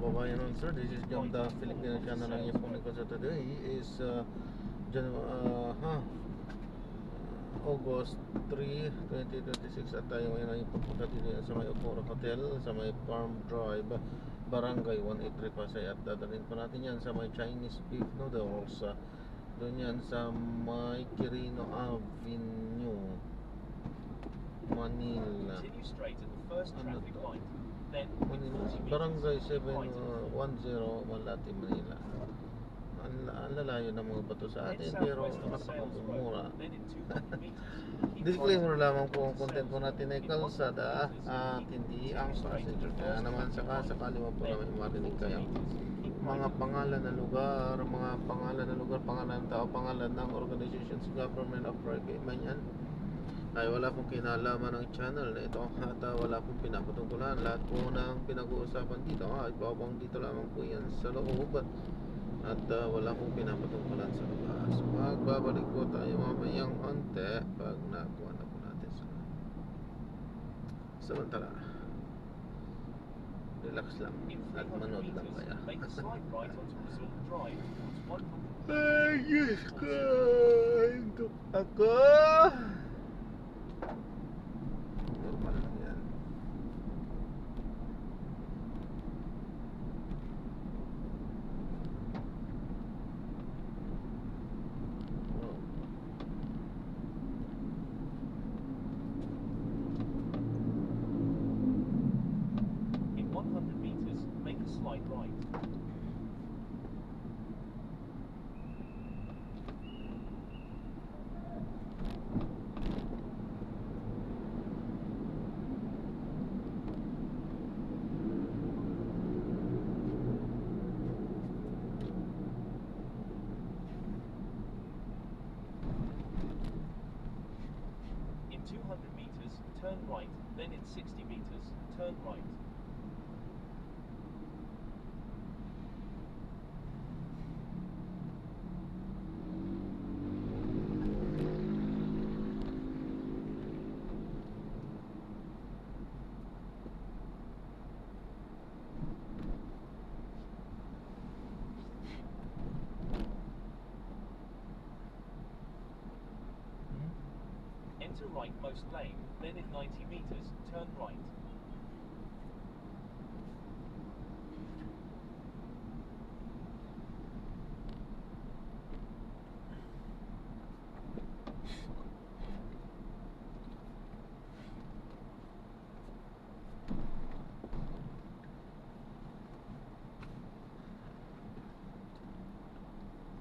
kababayan nun, sir. This is John, the Filipino channel ng iyong ko sa today is August 3, 2026 at tayo ngayon ay pupunta dito sa may Okura Hotel sa may Farm Drive, Barangay 183 Pasay at dadalhin po natin yan sa may Chinese beef noodles doon yan sa may Quirino Avenue, Manila. Continue straight at the first Ano traffic to? light. Then, Manila, 40 Barangay meters, right 710 Malate, Manila. Ang lalayo ng mga bato sa head atin pero southwest on Sales napakamura. Road. Then in 200 meters, keep Disclaimer right lamang po ang on content po Sales natin ay Road. In kalsada 100 meters, at keep hindi continuing ang straight passenger. at the Kaya first naman traffic light. sakali mo po Then, namin marinig 40 kayo. meters, keep Mga right. pangalan ng lugar, pangalan ng tao, pangalan ng organizations, government of man yan ay wala pong kinalaman ng channel na ito at wala pong pinapatungkulan. Lahat po ng pinag-uusapan dito ay babang dito lamang po yan sa loob at wala pong pinapatungkulan sa labas. Magbabalik po tayo mamayang onte pag nakuha na po natin samantala relax lang In at 300 manood lang meters, kaya. make a slight right onto Resort Drive towards 100. Ay, Diyos ko! Hindok ako! Normal lang yan. Oh. In 100 meters, make a slight right. In 200 meters, turn right, then in 60 meters, turn right. Enter rightmost lane, then in 90 meters, turn right.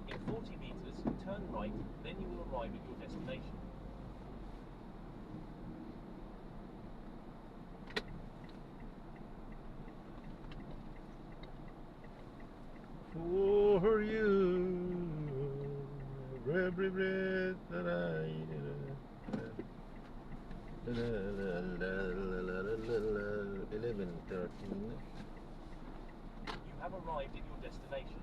In 40 meters, turn right, then you will arrive at your destination. For you, every breath that I 11:13. You have arrived at your destination.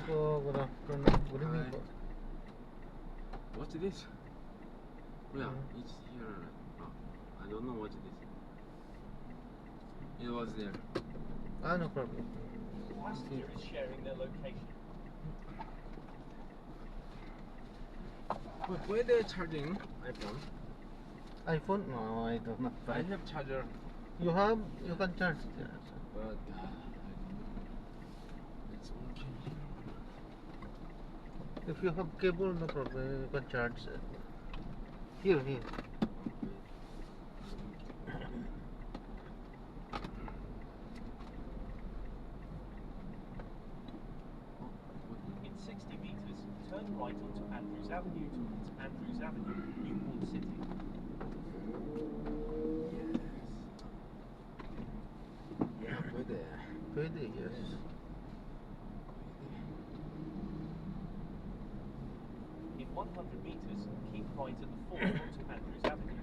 Good afternoon. Good evening po. What's this? Yeah, Mm. it's here. Oh, I don't know what it is. It was there. No problem. Passenger is sharing their location. Where they charging iPhone? iPhone? No, I don't know. I have charger, You have? You can charge it. Yes. but I don't know. It's working here. If you have cable, no problem. You can charge it. Here. In 60 meters, turn right onto Andrews Avenue towards Andrews Avenue, Newport City. Yes. Yeah, pwede. Pwede, yes. In 100 meters, keep right at the fall onto Andrews Avenue.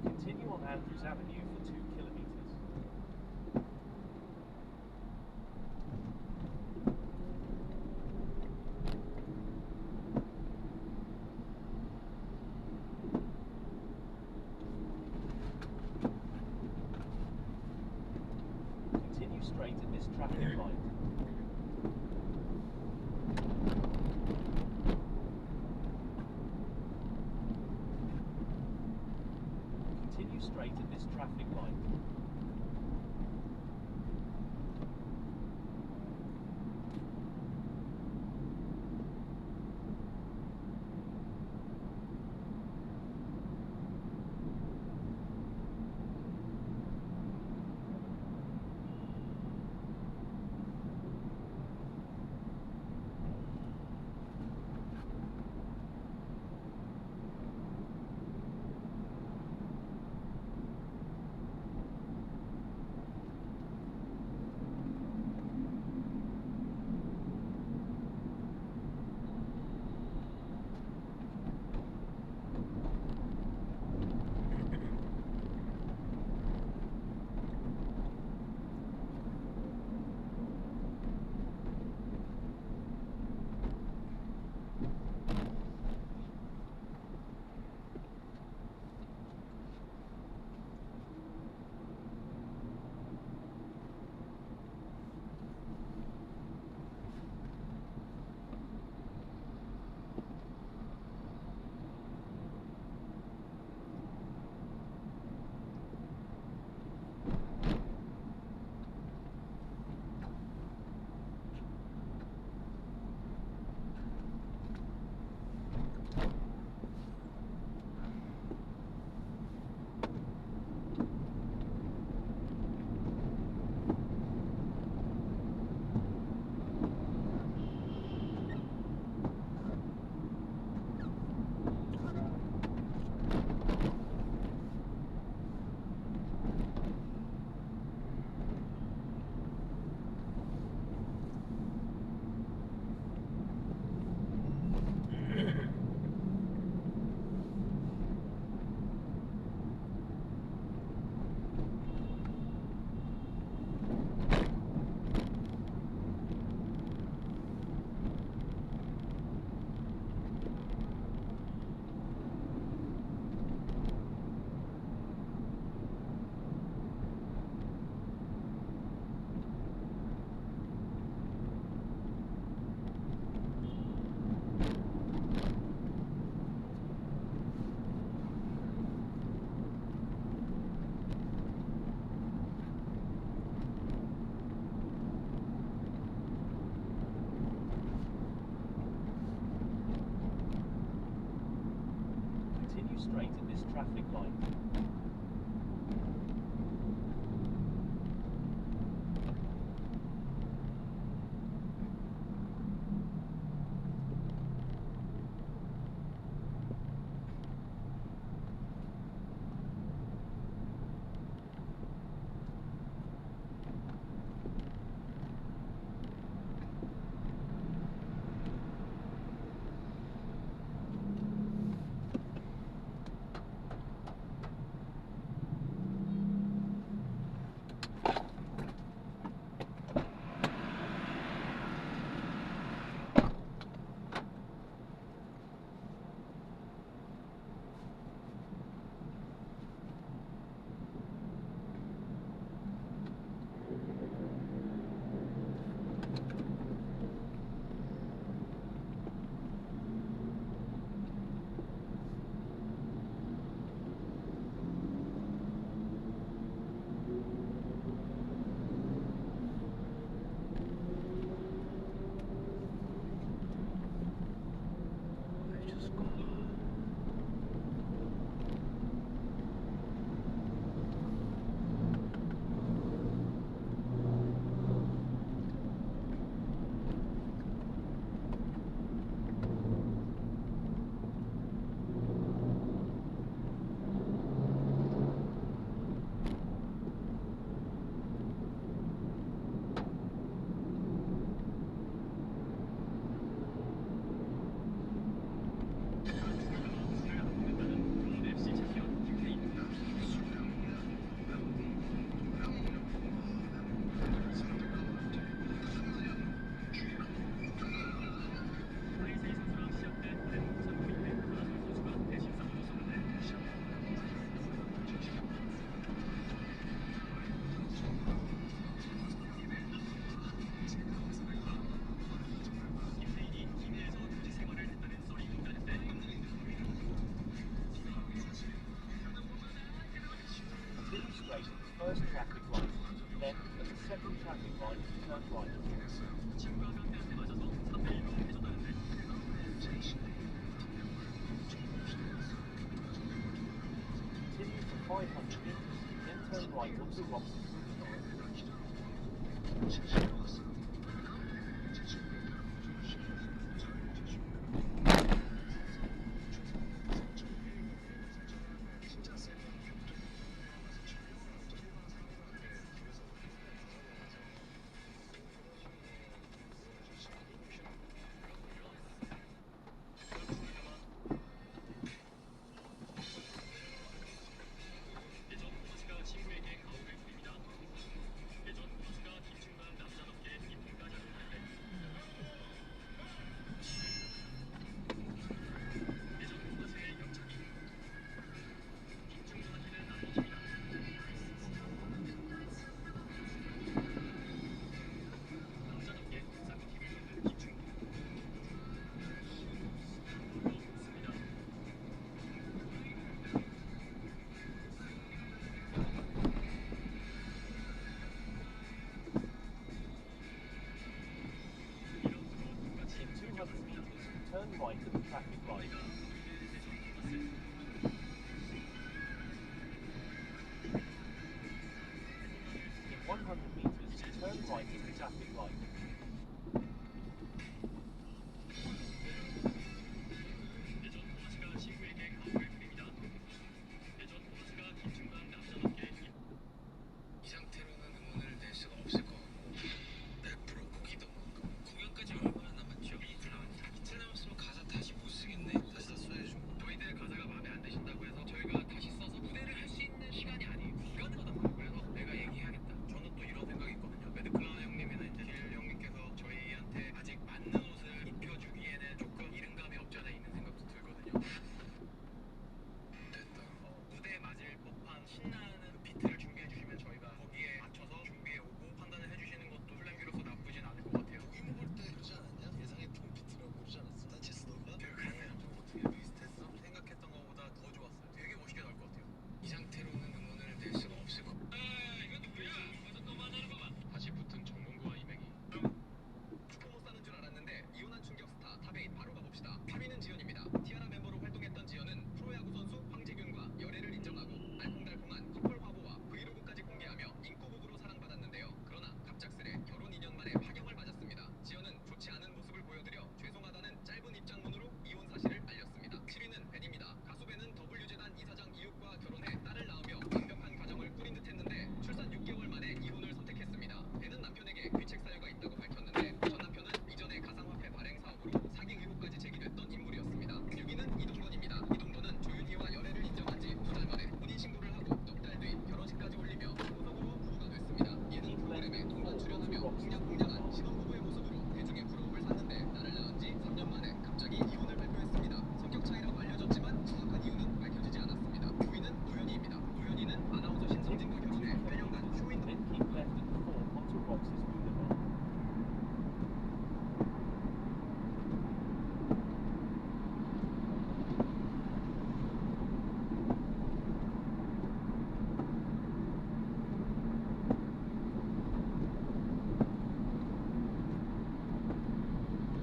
Continue on Andrews Avenue for 2 kilometers. Continue straight at this traffic light. Continue straight at this traffic light. Continue straight at this traffic light. turn right. Continue for 500 meters, then turn right onto Roxas Boulevard. In 200 meters, turn right at the traffic light. In 100 meters, turn right at the traffic light. 이 상태로는 음원을 낼 수가 없을 것 같고 랩으로 보기도 많고 공연까지 얼마나 남았죠? 이틀 남았으면 가사 다시 못 쓰겠네. 다시 다 써야죠. 저희들 가사가 마음에 안 드신다고 해서 저희가 다시 써서 무대를 할 수 있는 시간이 아니에요. 불가능하단 말이에요. 그래서 내가 얘기해야겠다. 저는 또 이런 생각이 있거든요. 매드클라운 형님이나 이제 길 형님께서 저희한테 아직 맞는 옷을 입혀주기에는 조금 이른감이 없지 않아 있는 생각도 들거든요. 됐다. 무대에 맞을 법한 신나는 그 비트를 준비해 주시면 저희가 거기에 맞춰서 준비해 오고 판단을 해주시는 것도 플랜비로서 나쁘진 않을 것 같아요. 고기 먹을 때 그러지 않았냐? 예상했던 비트라고 그러지 않았어? 산체스 너가? 되게 그랬네요. 좀 어떻게 비슷했어? 생각했던 것보다 더 좋았어요. 되게 멋있게 나올 것 같아요. 이 상태로는 음원을 낼 수가 없을 것 같아. 이거 누구야? 완전 너만 하는 거 봐. 다시 붙은 정몽구와 이맹이. 축구 못 사는 줄 알았는데 이혼한 충격 스타 탑8 바로 가봅시다. 8위는 지연입니다. 티아라 멤버로 활동했던 지연은 프로야구 선수 황재균과 열애를 인정하고 알콩달콩한 커플 화보와 브이로그까지 공개하며 인꼬북으로 사랑받았는데요. 그러나 갑작스레 결혼 2년 만에 파경을 맞았습니다. 지연은 좋지 않은 모습을 보여드려 죄송하다는 짧은 입장문으로 이혼 사실을 알렸습니다. 7위는 벤입니다. 가수 벤은 W재단 이사장 이웃과 결혼해 딸을 낳으며 완벽한 가정을 꾸린 듯했는데 출산 6개월 만에 이혼을 선택했습니다. 벤은 남편에게 귀책 사유가 있다고 밝혔는데 전 남편은 이전에 가상화폐 발행 사업으로 사기 의혹까지 제기됐던 인물이었습니다. 6위는 이동건입니다. 이동건은 조윤희와 열애를 인정한 지 2달 만에 혼인신고를 하고 넉 달 뒤 결혼식까지 올리며 초고속으로 부부가 됐습니다. 예능 프로그램에 동반 출연하며 공냥공냥한 신혼부부의 모습으로 대중의 부러움을 샀는데 딸을 낳은 지 3년 만에 갑자기 이혼을 발표했습니다. 성격 차이라고 알려졌지만 정확한 이유는 밝혀지지 않았습니다. 9위는 노현이입니다. 노현이는 아나운서 신성진과 결혼해 8년간 쇼윈도 Then keep left at the fork onto Roxas Boulevard.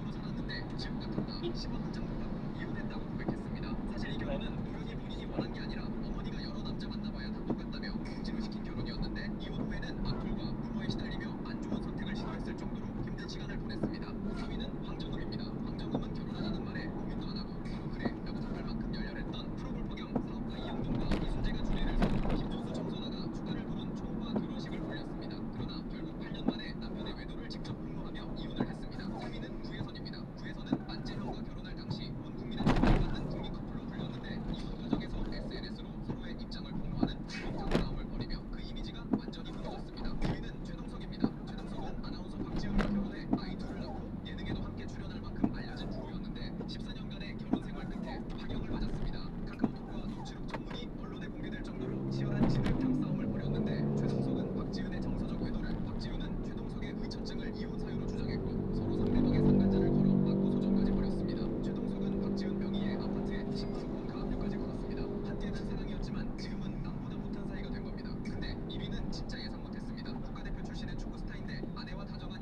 으로 살았는데 지옥 같았다. 10원 한 장 못 받고 이혼했다고 고백했습니다. 사실 이 결혼은 노현이 본인이 원한 게 아니라 어머니가 여러 남자 만나봐야 다 똑같다며 억지로 시킨 결혼이었는데 이혼 후에는 악플과 루머에 시달리며 안 좋은 선택을 시도했을 정도로 힘든 시간을 보냈습니다. 4위는 황정음입니다. 황정음은 결혼하자는 말에 고민도 안 하고 바로 그래 라고 답할 만큼 열렬했던 프로볼퍼경 사업가 이영종과 이순재가 주례를 서고 김종수 정선아가 축가를 부른 초음파 결혼식을 올렸습니다. 그러나 결국 8년 만에 남편의 외도를 직접 폭로하며 이혼을 했습니다. 3위는 구혜선입니다. 구혜선은 안재명과 결혼할 당시 온 국민의 사랑을 받는 국민 커플로 불렸는데 이혼 과정에서 SNS로 서로의 입장을 폭로하는 불법적 싸움을 벌이며 그 이미지가 완전히 무너졌습니다. 2위는 최동석입니다. 최동석은 아나운서 박지훈과 결혼해 아이 둘을 낳고 예능에도 함께 출연할 만큼 알려진 부부였는데 14년간의 결혼 생활 끝에 파경을 맞았습니다. 카카오톡과 녹취록 전문이 언론에 공개될 정도로 치열한 진흙탕 싸움을 벌였는데 최동석은 박지훈의 정서적 외도를, 박지훈은 최동석의 의처증을 이혼 사유로 주장했고 서로 상대방의 상간자를 걸어 맞고 소송까지 벌였습니다. 최동석은 박지훈 명의의 아파트에 19억원 가압류까지 걸었습니다. 한때는 사랑이었지만 지금은 남보다 못한 사이가 된 겁니다. 근데 1위는 진짜 예상 못했습니다. 국가대표 출신의 축구 스타인데 아내와 다정한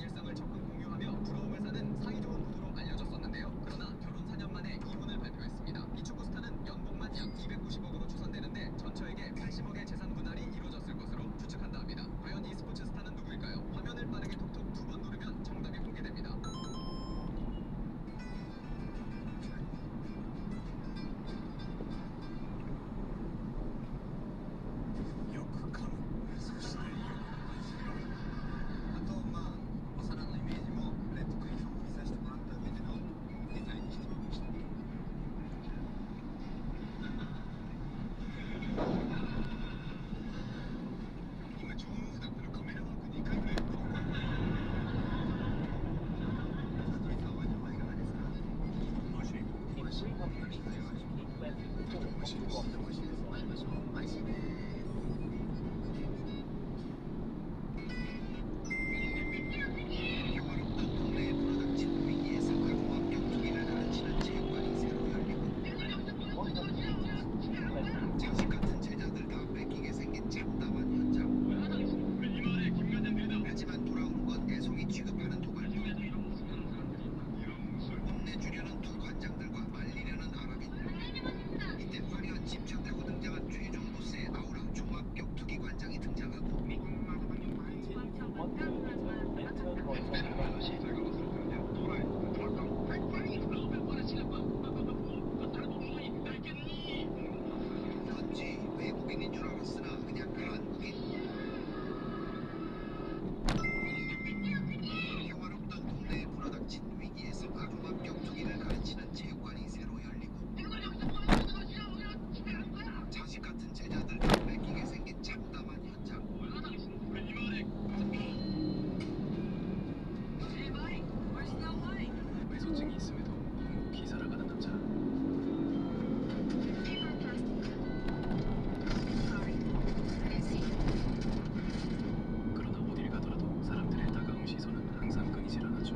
300 meters, keep left at 4 on the right side. 평화롭던 동네에 불어닥친 위기에서 가공학 격투기를 가르치는 체육관이 새로 열리고 100 meters, keep left at 자식 같은 제자들 다 뺏기게 생긴 참담한 현장. 하지만 돌아오는 건 애송이 취급하는 도발꾼. 혼내주려는 두 관장들과 말리려는 아랍인. 이때 화려한 집착하고 등장한 최종 보스의 아우라 종합 격투기 관장이 등장하고 continue for 1 kilometer, then turn right on the road. 넌지 외국인인 줄 알았으나 그냥 한국인. 평화롭던 동네에 불어닥친 위기에서 종합 격투기를 가르치는 체육관이 새로 열리고 자식 같은 제자들 다 뺏기게 생긴 참담한 현장. 외소증이 있음에도 묵묵히 살아가는 남자. 그러나 어딜 가더라도 사람들의 다가온 시선은 항상 끊이질 않았죠.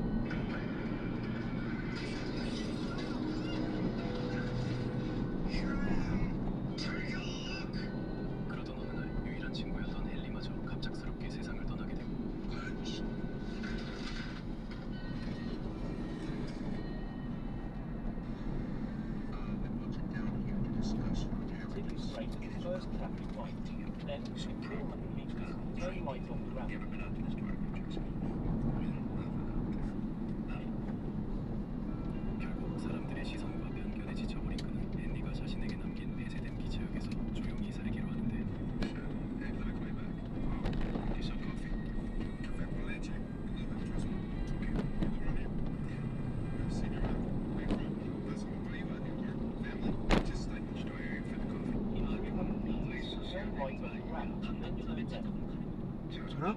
그러던 어느 날 유일한 친구였던 헨리마저 갑작스럽게 세상을 떠나게 되고 Continue straight at the first traffic light. Then, in 400 meters, turn right on the round. 결국 사람들의 시선과 편견에 지쳐버린 그는 헨리가 자신에게 남긴 폐쇄된 기차역에서 조용히 살기로 하는데 In 300 meters, turn right on the round, then turn left. Huh?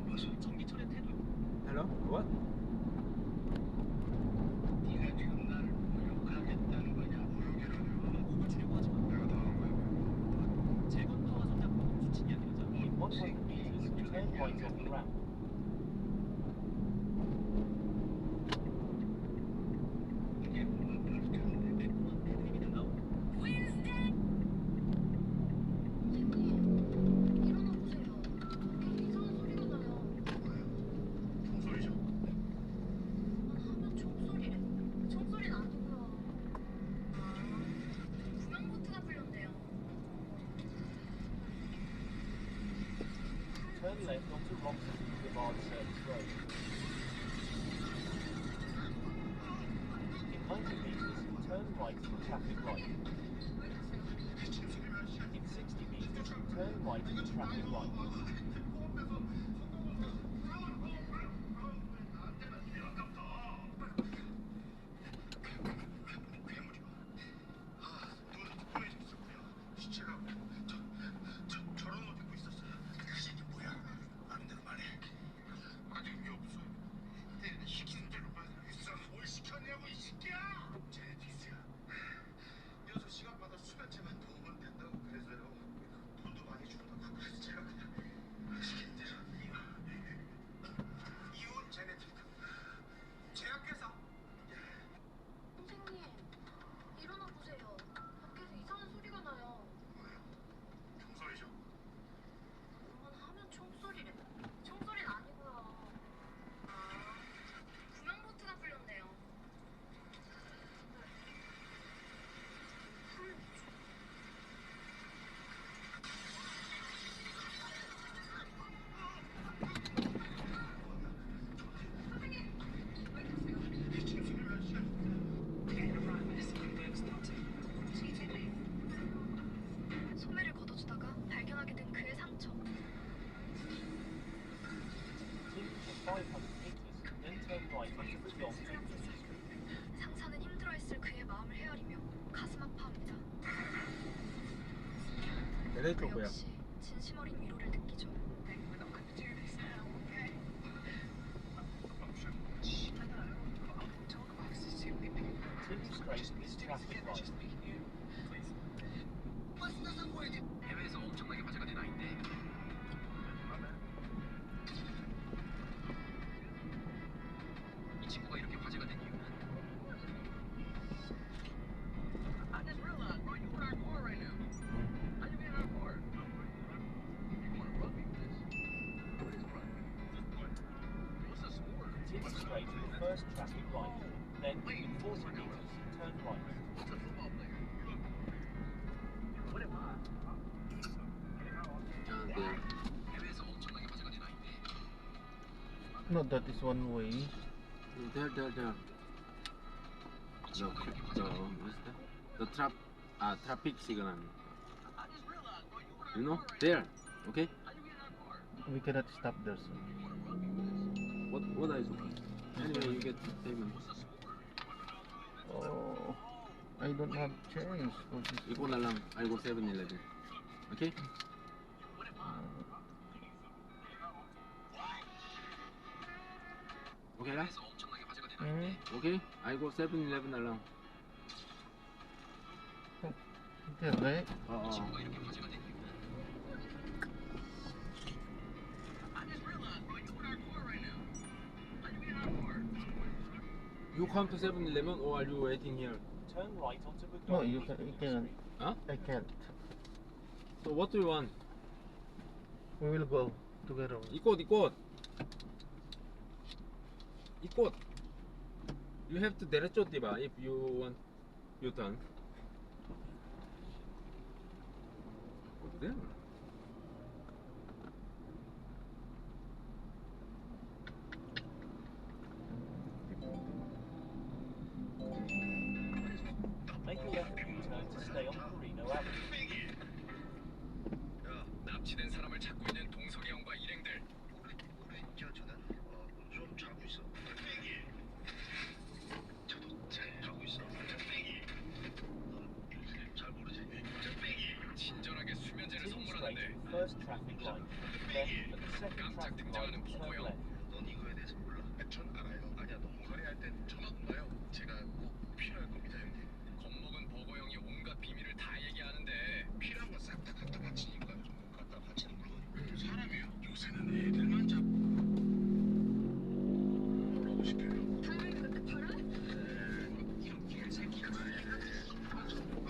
Hello? What? 네가 지금 나를 모욕하겠다는 거냐? 모욕이라뇨? 주려고 하지 마. 내가 당한 거야. 재건파와 전략과 수친 이야기하자. In 100 meters, turn right on the round. 이게 뭐가 바뀌었는데? 애드립이 된다고? 총소리죠? Turn left onto Roxton Boulevard Service Road. In 90 meters, turn right at the traffic light. In 60 meters, turn right at the traffic light. 괴물이야. 눈 보여줬었고요. 시체가 저런 옷 입고 있었어요. 당신이 뭐야? 아는 대로 말해. 아직 왜 없어? 내 시키는 대로 말해. 있어. 뭘 시켰냐고 이 새끼야. 제네티스야. 6시간 받아 수면제만 도움은 된다고 그래서요. 돈도 많이 준다고 그래서 제가 그냥 시키는 대로 이온 제네티크 제약회사. 선생님, 일어나 보세요. 밖에서 이상한 소리가 나요. 뭐예요? 총소리죠? 그만 하면 총소리래. 총소리는 아니고요. 아, 구명보트가 불렸네요. 소매를 걷어주다가 발견하게 된 그의 상처. Continue for 500 meters, then turn right onto John Memphis Street. 상사는 힘들어했을 그의 마음을 헤아리며 가슴 아파합니다. LA 쪽 그 뭐야? 역시 진심 어린 위로를 느끼죠. Continue straight at this traffic light. 친구가 이렇게 화제가 된 이유는 I just realized, bro, you in our car right now. How you get in our car? You wanna rug me with this? What is rug? What's a sport? Continue straight to the first traffic light. Then, in 40 meters, turn right. What's a football player? What am I? There. 해외에서 엄청나게 화제가 된 아이인데 No, that is one way. There. The 친구가 이렇게 화제가 된 이유는 what's that? The traffic signal. I just realized, bro, you in our You know, car right there. Okay. now. How you get in our car? We cannot stop there, sir. You wanna rug me with this? What is okay? Anyway, you get payment. What's a sport? Oh, I don't have change for this. 이거 나 lang. I go 7-Eleven. Okay? What am I? Okay lang? 해외에서 엄청나게 화제가 된 아이인데 Okay? I go 7-Eleven 나 lang. There, right? Oo. 친구가 이렇게 화제가 된 이유는 I just realized, bro, you in our car right now. How you get in our car? You come to 7-Eleven or are you waiting here? Turn right onto No, Bugatti you can't. Huh? I can't. So what do you want? We will go together. 이꽃. You have to 내려줘 띠바 if you want U-turn. There. Make a left U-turn to stay on Carino Avenue. 납치된 사람을 찾고 있는 동석이 형과 일행들. 모르겠죠 저는. 좀 자고 있어. 저도 잘 자고 있어. 잘 모르지. 친절하게 수면제를 Continue straight 선물하는데 to the first traffic light. Then, at the second 깜짝 traffic 등장하는 light, turn 보고요. left. 넌 이거에 대해서 몰라? 전 알아요. 아니야, 너무 거래할 땐 전화 온가요? 제가 꼭 필요할 겁니다, 형님. 겁먹은 버거 형이 온갖 비밀을 다 얘기하는데 필요한 거 싹 다 갖다 바치니까 좀 갖다 바치는 물론 사람이에요. 요새는 애들만 잡. 뭐라고 시켜요? 사람이 그렇게 잘해? 이런 개새끼야.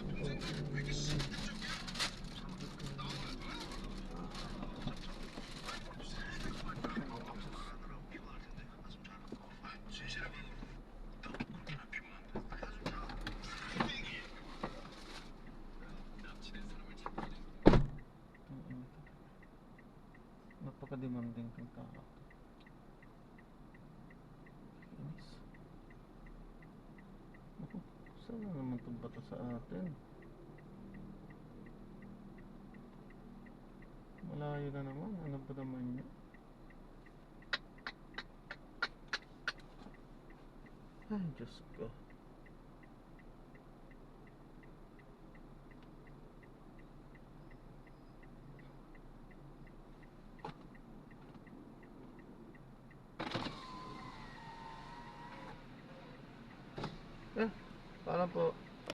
동생 왜 이렇게 승부적이야? Napaka-demanding kang tao. Inis. Naku, saan na naman itong bato sa atin? Malayo na naman. Ano ba naman yun? Ay, Diyos ko. Paalam po.